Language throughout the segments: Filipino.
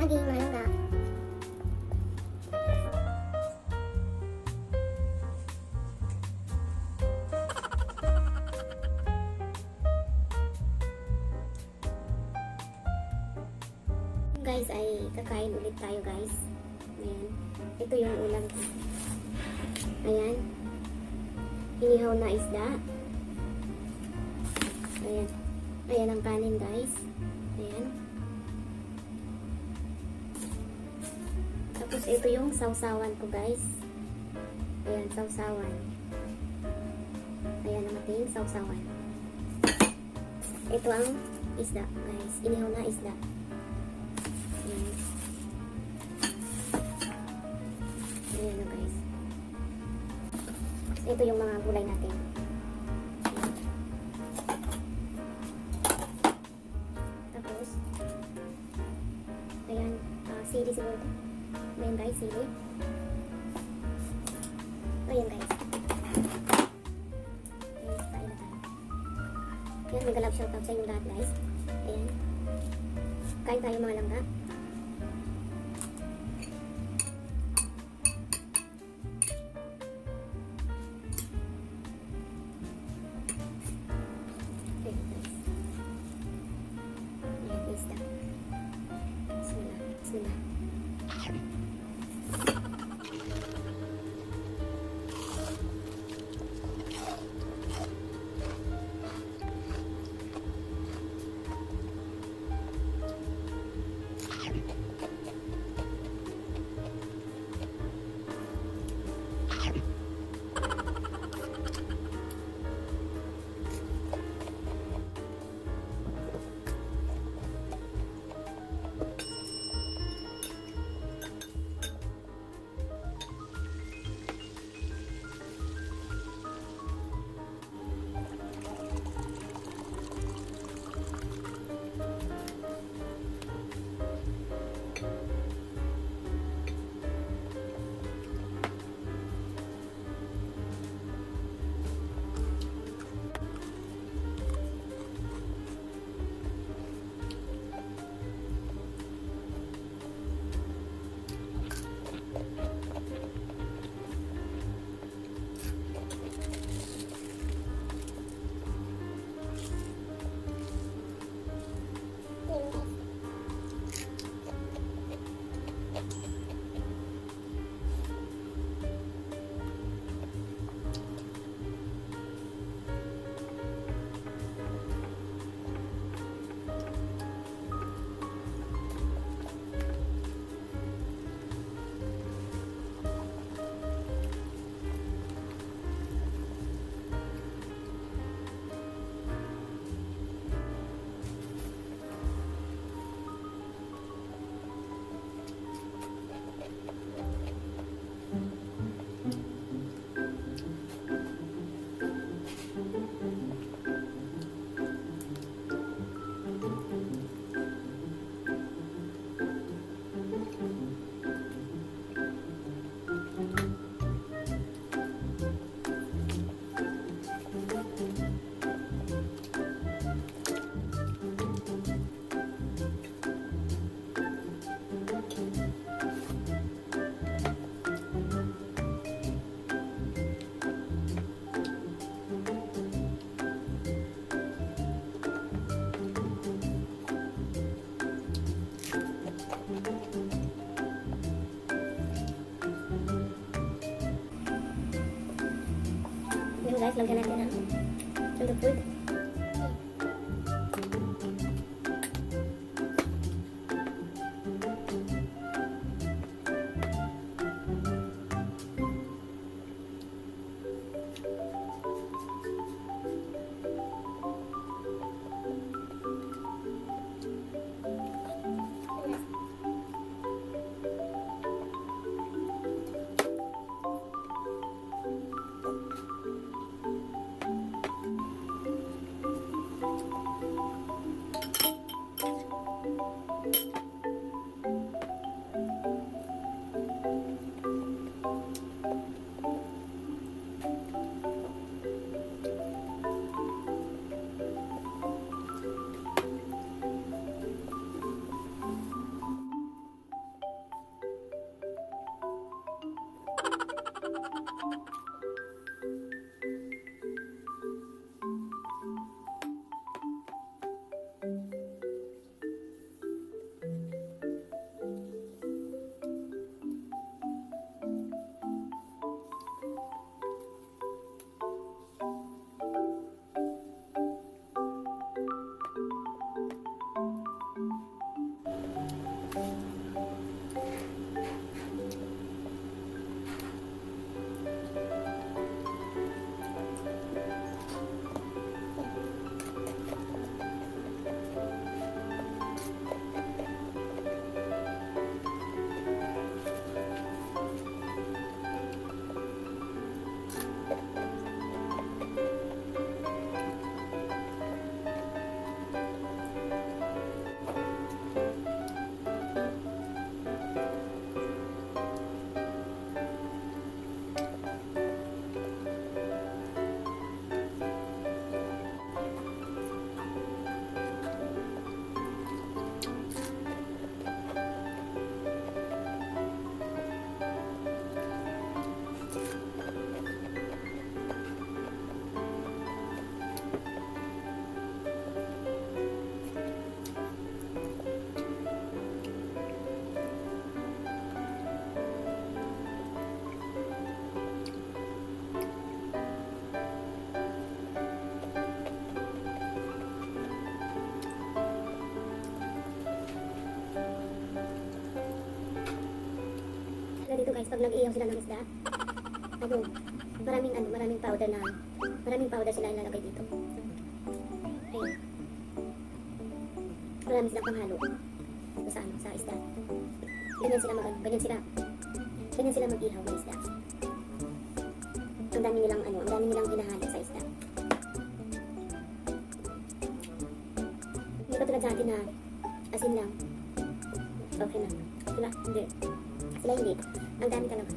saging, mga langga. Guys, ay kakain ulit tayo guys. Ayan. Ito yung ulam ko. Ayan. Inihaw na isda. Ayan. Ayan ang kanin guys. Ayan. Tapos ito yung sausawan ko guys. Ayan, sausawan. Ayan ang ating sausawan. Ito ang isda guys. Inihaw na isda. Ayan. Ayan na guys. Ito yung mga gulay natin. Tapos, ayan, sili siguro ito. Ayan guys, sili. Ayan guys. Ayan, kain na tayo. Ayan, mega love shoutout sa inyo lahat guys. Ayan. Kain tayo mga langga. Bismillah. Guys, lagyan natin ang food. guys, pag nag-iihaw sila ng isda, maraming powder sila ilalagay dito. Ayun. Marami silang panghalo sa isda. Ganyan sila mag-ihaw ng isda. Ang dami nilang hinahalo sa isda. Hindi katulad sa atin na asin lang. Okay na. Sila hindi. Ang dami talaga.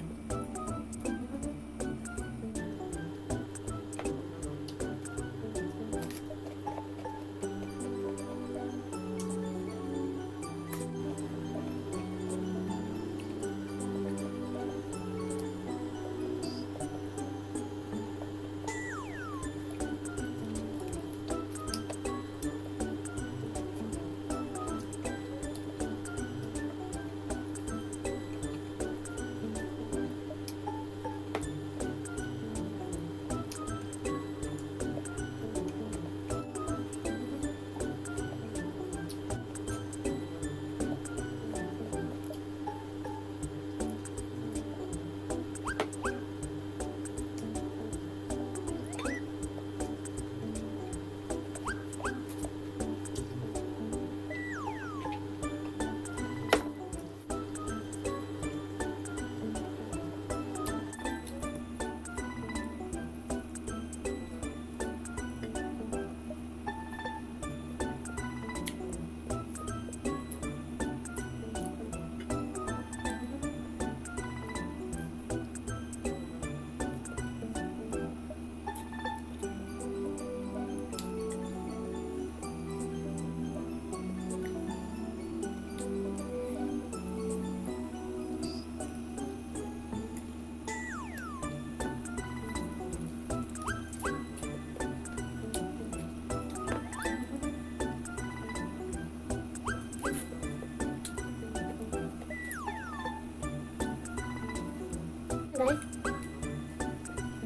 Guys,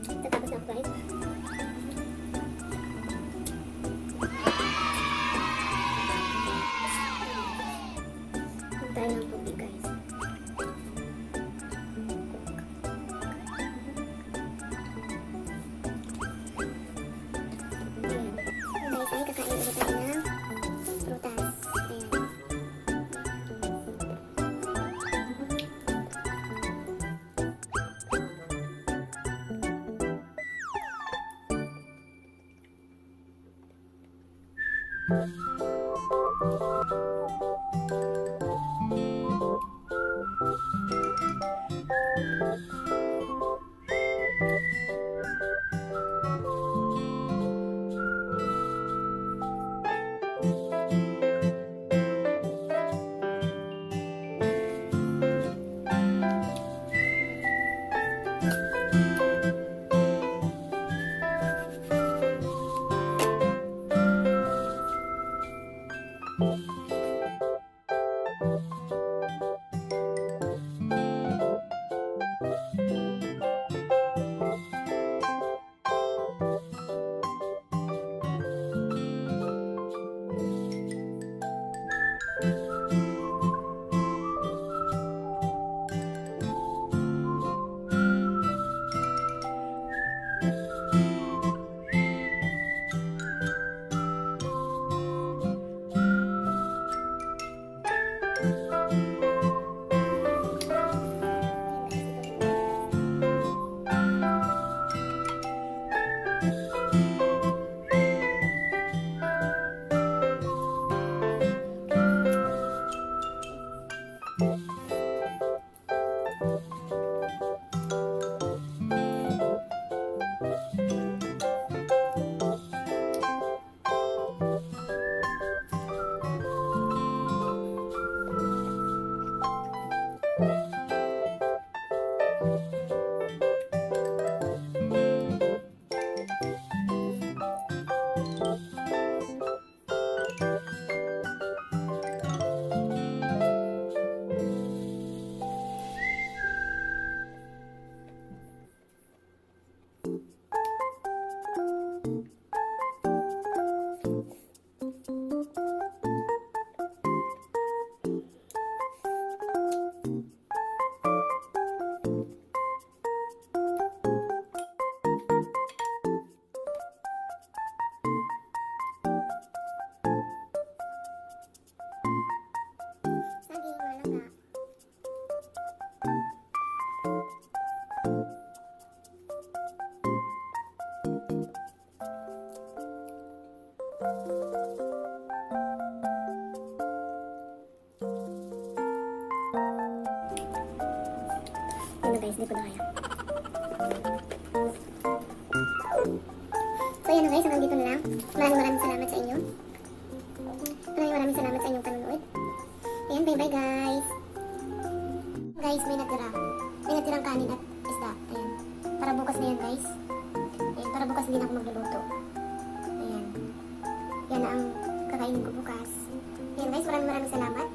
tatapos na ako guys. Tayo ng tubig guys. Ayan. Guys, ay kakain ulit tayo ng prutas. Ayan. guys, hindi ko na kaya. So yan na guys, hanggang dito na lang. Maraming salamat sa inyo. Maraming salamat sa inyong panonood. Ayan, bye bye guys. Guys, may natira. May natirang kanin at isda. Ayan. Para bukas na yan guys. Ayan, para bukas din ako magluluto. Ayan. Yan na ang kakainin ko bukas. Ayan guys, maraming salamat.